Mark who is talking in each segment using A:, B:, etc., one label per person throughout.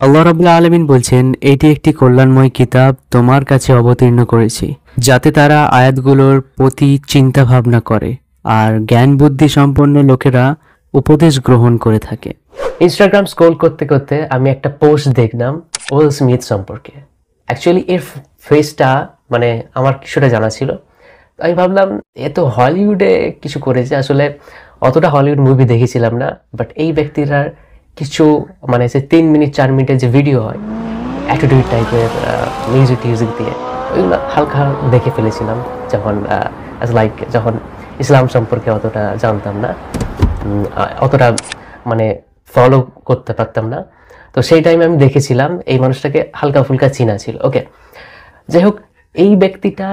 A: আল্লাহ রাব্বুল আলামিন বলছেন, এটি একটি কল্যাণময় কিতাব তোমার কাছে অবতীর্ণ করেছি, যাতে তারা আয়াতগুলোর প্রতি চিন্তা ভাবনা করে আর জ্ঞান বুদ্ধি সম্পন্ন লোকেরা উপদেশ গ্রহণ করে থাকে।
B: ইনস্টাগ্রাম স্ক্রল করতে করতে আমি একটা পোস্ট দেখলাম উইল স্মিথ সম্পর্কে। অ্যাকচুয়ালি এর ফেসটা মানে আমার কিছুটা জানা ছিল। আমি ভাবলাম এ তো হলিউডে কিছু করেছে, আসলে অতটা হলিউড মুভি দেখেছিলাম না, বাট এই ব্যক্তিটার কিছু মানে যে 3 মিনিট 4 মিনিটের যে ভিডিও হয় অ্যাটিটিউড টাইপের মিউজিক দিয়ে, ওইগুলো হালকা দেখে ফেলেছিলাম যখন যখন ইসলাম সম্পর্কে অতটা জানতাম না, অতটা মানে ফলো করতে পারতাম না। তো সেই টাইমে আমি দেখেছিলাম, এই মানুষটাকে হালকা ফুলকা চিনা ছিল। ওকে, যাই হোক, এই ব্যক্তিটা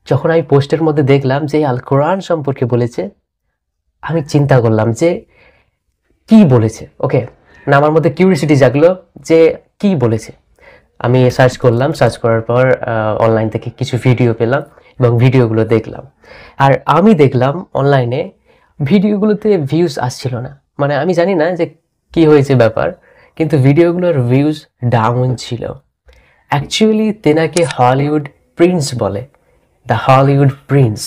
B: যখন আমি পোস্টের মধ্যে দেখলাম যে আল কোরআন সম্পর্কে বলেছে, আমি চিন্তা করলাম যে কি বলেছে। ওকে, না আমার মধ্যে কিউরিয়াসিটি জাগলো যে কি বলেছে। আমি সার্চ করলাম, সার্চ করার পর অনলাইন থেকে কিছু ভিডিও পেলাম এবং ভিডিওগুলো দেখলাম। আর আমি দেখলাম অনলাইনে ভিডিওগুলোতে ভিউজ আসছিল না, মানে আমি জানি না যে কি হয়েছে ব্যাপার, কিন্তু ভিডিওগুলোর ভিউজ ডাউন ছিল। অ্যাকচুয়ালি তেনাকে হলিউড প্রিন্স বলে, দ্য হলিউড প্রিন্স,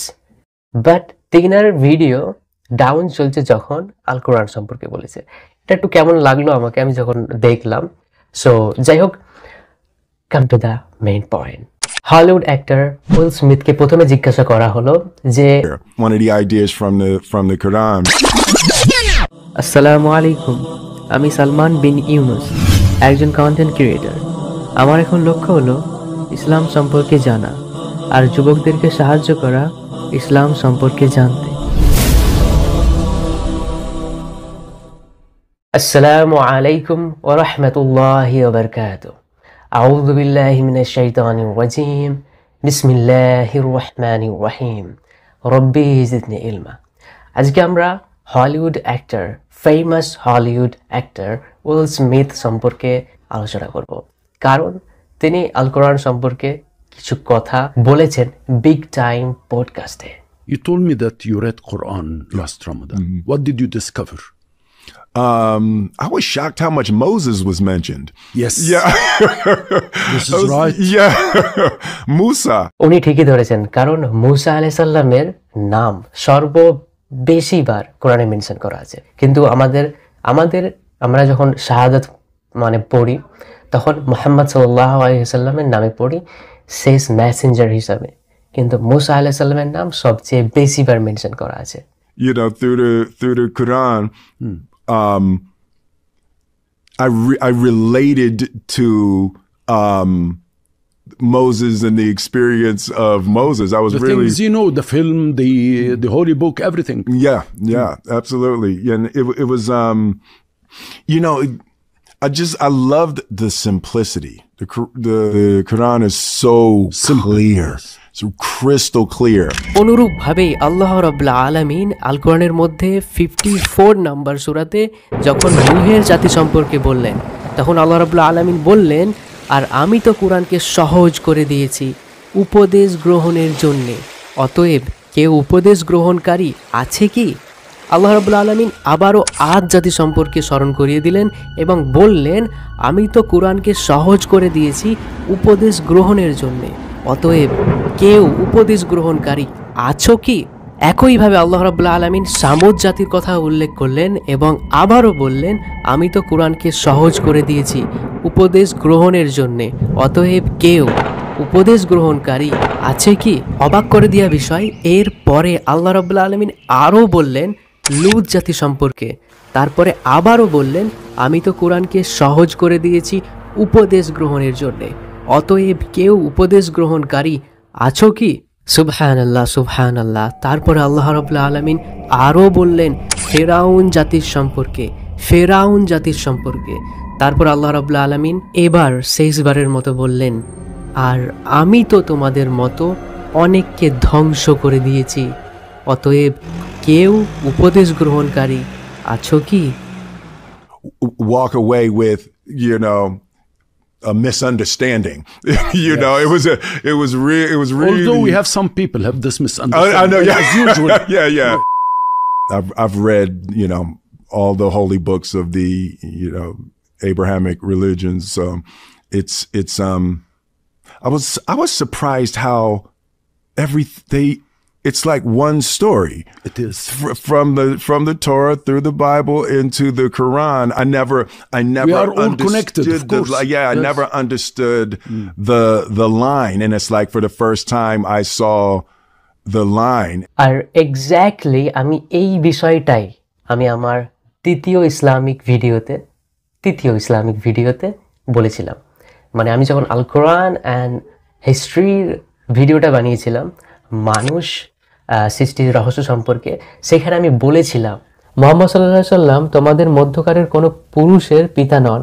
B: বাট তেনার ভিডিও ডাউন চলছে যখন আল কোরআন সম্পর্কে বলেছে। এটা একটু কেমন লাগলো আমাকে আমি যখন দেখলাম। সো যাই হোক, come to the main point. Hollywood actor will স্মিথকে প্রথমে জিজ্ঞাসা করা হলো যে
C: one of the ideas from the Quran.
A: আসসালামু আলাইকুম, আমি সালমান বিন ইউনুস, একজন কন্টেন্ট ক্রিয়েটর। আমার এখন লক্ষ্য হলো ইসলাম সম্পর্কে জানা আর যুবকদেরকে সাহায্য করা ইসলাম সম্পর্কে জানতে।
B: আসসালামু আলাইকুম ওয়া রাহমাতুল্লাহি ওয়া বারাকাতুহু। আউযু বিল্লাহি মিনাশ শাইতানির রাজীম। বিসমিল্লাহির রহমানির রহিম। রব্বি জিদনি ইলমা। আজকে আমরা Hollywood actor, famous Hollywood actor will Smith সম্পর্কে আলোচনা করব, কারণ তিনি আল কোরআন সম্পর্কে কিছু কথা বলেছেন বিগ টাইম পডকাস্টে।
D: You told me that you read Quran last Ramadan. What did you discover?
C: I was shocked how much Moses was mentioned.
D: Yes.
C: Yeah.
D: This is right.
C: Yeah. Musa.
B: উনি ঠিকই ধরেছেন, কারণ মুসা আলাইহিস সালামের নাম বেশিবার কোরআনে মেনশন করা আছে। কিন্তু আমরা যখন শাহাদাত মানে পড়ি, তখন মুহাম্মদ সাল্লাল্লাহু আলাইহি ওয়াসাল্লামের নামে পড়ি শেষ মেসেঞ্জার হিসাবে, কিন্তু মুসা আলাইহিস সালামের নাম সবচেয়ে বেশিবার মেনশন করা আছে।
C: You know, through the Quran, I related to Moses and the experience of Moses. I was
D: The
C: really,
D: things, you know, the film, the holy book, everything.
C: yeah, absolutely. And it was, you know, I loved the simplicity. The Quran is so clear, so crystal clear.
A: অনুরূপভাবেই আল্লাহ রাব্বুল আলামিন আল কোরআনের মধ্যে 54 number সূরাতে যখন নূহের জাতি সম্পর্কে বললেন, তখন আল্লাহ রাব্বুল আলামিন বললেন, আর আমি তো কোরআনকে সহজ করে দিয়েছি উপদেশ গ্রহণের জন্যে, অতএব কেউ উপদেশ গ্রহণকারী আছে কি? আল্লাহ রাব্বুল আলামিন আবারও আদ জাতি সম্পর্কে স্মরণ করিয়ে দিলেন এবং বললেন, আমি তো কোরআনকে সহজ করে দিয়েছি উপদেশ গ্রহণের জন্যে, অতএব কেউ উপদেশ গ্রহণকারী আছো কি? একইভাবে আল্লাহ রাব্বুল আলামিন সামুদ জাতির কথা উল্লেখ করলেন এবং আবারও বললেন, আমি তো কোরআনকে সহজ করে দিয়েছি উপদেশ গ্রহণের জন্যে, অতএব কেউ উপদেশ গ্রহণকারী আছে কি? অবাক করে দেওয়া বিষয়, এর পরে আল্লাহ রাব্বুল আলামিন আরও বললেন লূত জাতি সম্পর্কে, তারপরে আবারও বললেন, আমি তো কোরআনকে সহজ করে দিয়েছি উপদেশ গ্রহণের জন্যে, অতএব কেউ উপদেশ গ্রহণকারী আছো কি? সুবহানাল্লাহ, সুবহানাল্লাহ। তারপরে আল্লাহ রাব্বুল আলামিন আরও বললেন ফেরাউন জাতির সম্পর্কে, তারপর আল্লাহ রাব্বুল আলামিন এবার শেষবারের মতো বললেন, আর আমি তো তোমাদের মতো অনেককে ধ্বংস করে দিয়েছি, অতএব কেউ উপদেশ গ্রহণকারী আছো কি?
C: Walk away with, you know, a misunderstanding. You know, it was really.
D: Although we have some people have this misunderstanding.
C: I know, yeah,
D: as usual.
C: yeah. I've read, you know, all the holy books of the, you know, Abrahamic religions. So it's I was surprised how it's like one story.
D: It is.
C: From the Torah through the Bible into the Quran. I never
D: We are all connected, of course.
C: I
D: Yes.
C: never understood the line. And it's like for the first time I saw the line.
B: আর exactly আমি এই বিষয়টাই আমি আমার তৃতীয় Islamic ভিডিওতে বলেছিলাম। মানে আমি যখন আল কোরআন অ্যান্ড হিস্ট্রির ভিডিওটা বানিয়েছিলাম মানুষ সৃষ্টির রহস্য সম্পর্কে, সেখানে আমি বলেছিলাম মুহাম্মদ সাল্লাল্লাহু আলাইহি সাল্লাম তোমাদের মধ্যকারের কোনো পুরুষের পিতা নন,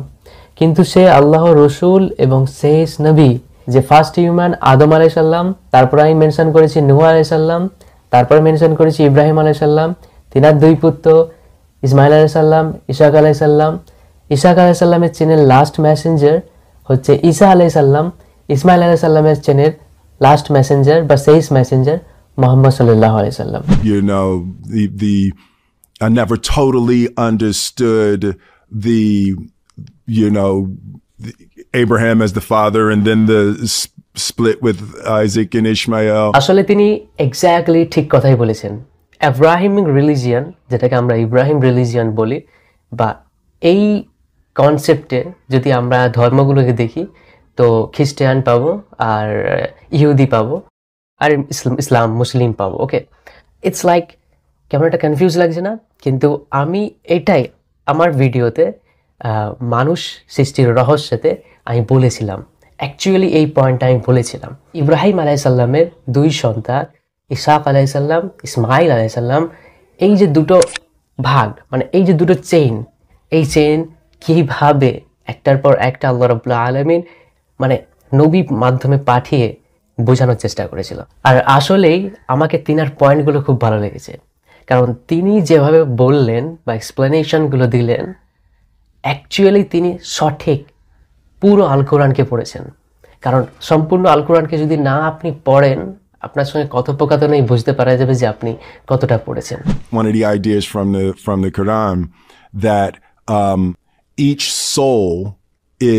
B: কিন্তু সে আল্লাহর রসুল এবং শেষ নবী, যে ফার্স্ট হিউম্যান আদম আলাইহিস সালাম, তারপর আমি মেনশন করেছি নূহ আলাইহিস সালাম, তারপর মেনশন করেছি ইব্রাহিম আলাইহিস সালাম, তিনার দুই পুত্র ইসমাইল আলাইহিস সালাম, ইসহাক আলাইহিস সালাম। ইসহাক আলাইহিস সালামের চেনের লাস্ট মেসেঞ্জার হচ্ছে ঈসা আলাইহিস সালাম। ইসমাইল আলাইহিস সালামের চেনের লাস্ট মেসেঞ্জার বা শেষ মেসেঞ্জার মুহাম্মদ সাল্লাল্লাহু আলাইহি সাল্লাম।
C: You know, I never totally understood Abraham as the father and then the split with Isaac and Ishmael.
B: আসলে তিনি এক্স্যাক্টলি ঠিক কথাই বলেছেন। আব্রাহামিক রিলিজিয়ান, যেটাকে আমরা ইব্রাহিম রিলিজিয়ান বলি, বা এই কনসেপ্টে যদি আমরা ধর্মগুলোকে দেখি তো খ্রিস্টান পাবো আর ইহুদি পাবো আর ইসলাম মুসলিম পাবো। ওকে, ইটস লাইক কেমন একটা কনফিউজ লাগছে না? কিন্তু আমি এটাই আমার ভিডিওতে মানুষ সৃষ্টির রহস্যতে আমি বলেছিলাম, অ্যাকচুয়ালি এই পয়েন্টটা আমি বলেছিলাম। ইব্রাহিম আলাইহিস সালামের দুই সন্তান ইসহাক আলাইহিস সালাম, ইসমাইল আলাইহিস সালাম, এই যে দুটো ভাগ, মানে এই যে দুটো চেইন, এই চেইন কীভাবে একটার পর একটা আল্লাহ রাব্বুল আলামিন মানে নবী মাধ্যমে পাঠিয়ে বোঝানোর চেষ্টা করেছিল। আর আসলেই আমাকে তিনার পয়েন্টগুলো খুব ভালো লেগেছে, কারণ তিনি যেভাবে বললেন বা এক্সপ্লেনেশনগুলো দিলেন, অ্যাকচুয়ালি তিনি সঠিক পুরো আল কোরআনকে পড়েছেন। কারণ সম্পূর্ণ আল কোরআনকে যদি না আপনি পড়েন, আপনার সঙ্গে কথোপকথনেই বুঝতে পারা যাবে যে আপনি কতটা পড়েছেন।
C: One of the ideas from the Quran that each soul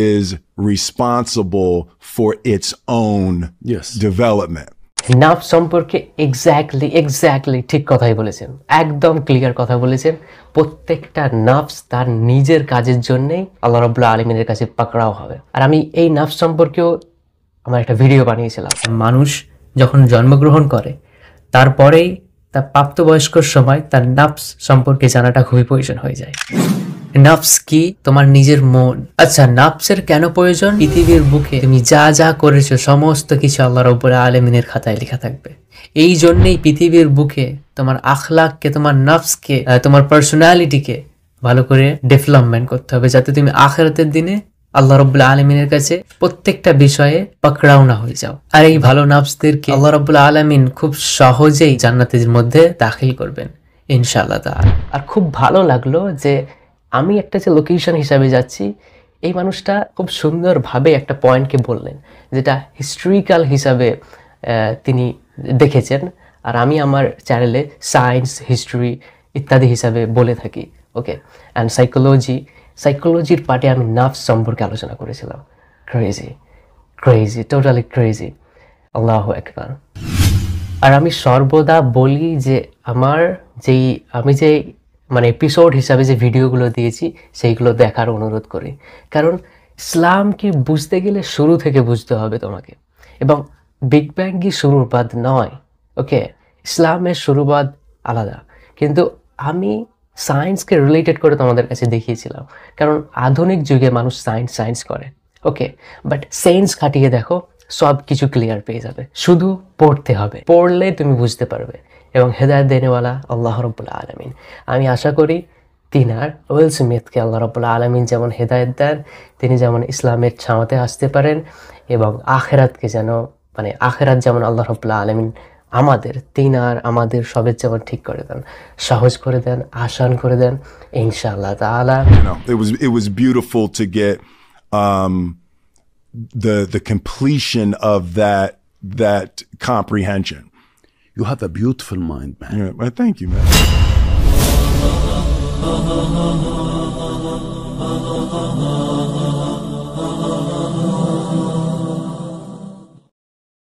C: is responsible for its own development.
B: নাফস সম্পর্কে এক্স্যাক্টলি ঠিক কথাই বলেছেন, একদম ক্লিয়ার কথা বলেছেন। প্রত্যেকটা নাফস তার নিজের কাজের জন্যই আল্লাহ রাব্বুল আলামিনের কাছে পাকড়াও হবে। আর আমি এই নাফস সম্পর্কেও আমার একটা ভিডিও বানিয়েছিলাম। মানুষ যখন জন্মগ্রহণ করে তারপরেই তার প্রাপ্তবয়স্কর সময় তার নাফস সম্পর্কে জানাটা খুবই প্রয়োজন হয়ে যায়। নাফস কি? তোমার নিজের মন। আচ্ছা, নাফসের কেন প্রয়োজন? পৃথিবীর বুকে তুমি যা যা করেছো সমস্ত কিছু আল্লাহ রাব্বুল আলামিনের খাতায় লেখা থাকবে। এই জন্যই পৃথিবীর বুকে তোমার আখলাককে, তোমার নাফসকে, তোমার পার্সোনালিটিকে ভালো করে ডেভেলপমেন্ট করতে হবে, যাতে তুমি আখিরাতের দিনে আল্লাহ রাব্বুল আলামিনের কাছে প্রত্যেকটা বিষয়ে পাকড়াও না হয়ে যাও। আর এই ভালো নাফসদেরকে আল্লাহ রাব্বুল আলামিন খুব সহজেই জান্নাতের মধ্যে দাখিল করবেন ইনশাআল্লাহ তাআলা। আর খুব ভালো লাগলো যে আমি একটা যে লোকেশন হিসাবে যাচ্ছি, এই মানুষটা খুব সুন্দরভাবে একটা পয়েন্টকে বললেন, যেটা হিস্ট্রিক্যাল হিসাবে তিনি দেখেছেন, আর আমি আমার চ্যানেলে সায়েন্স, হিস্ট্রি ইত্যাদি হিসাবে বলে থাকি। ওকে, অ্যান্ড সাইকোলজির পার্টে আমি নাফস সম্পর্কে আলোচনা করেছিলাম। Crazy, totally crazy. আল্লাহু আকবার। আর আমি সর্বদা বলি যে আমি যে মানে এপিসোড হিসাবে যে ভিডিওগুলো দিয়েছি সেইগুলো দেখার অনুরোধ করি, কারণ ইসলামকে বুঝতে গেলে শুরু থেকে বুঝতে হবে তোমাকে। এবং বিগ ব্যাং কি শুরুবাদ নয়, ওকে, ইসলামের শুরুবাদ আলাদা। কিন্তু আমি সায়েন্সকে রিলেটেড করে তোমাদের কাছে দেখিয়েছিলাম, কারণ আধুনিক যুগে মানুষ সায়েন্স করে, ওকে, বাট সায়েন্স খাটিয়ে দেখো সব কিছু ক্লিয়ার পেয়ে যাবে। শুধু পড়তে হবে, পড়লে তুমি বুঝতে পারবে। এবং হেদায়েত দেনেওয়ালা আল্লাহ রাব্বুল আলামিন। আমি আশা করি তিনার উইল স্মিথকে আল্লাহ রাব্বুল আলামিন যেমন হেদায়েত দেন, তিনি যেমন ইসলামের ছাওয়াতে আসতে পারেন, এবং আখিরাতকে যেন মানে আখিরাত যেমন আল্লাহ রাব্বুল আলামিন আমাদের সবের যেমন ঠিক করে দেন, সহজ করে দেন, আসান করে দেন ইনশাআল্লাহ তাআলা।
C: It was beautiful to get the completion of that comprehension.
D: You have a beautiful mind, man.
C: Yeah, well, thank you, man.
E: ah, ah, ah.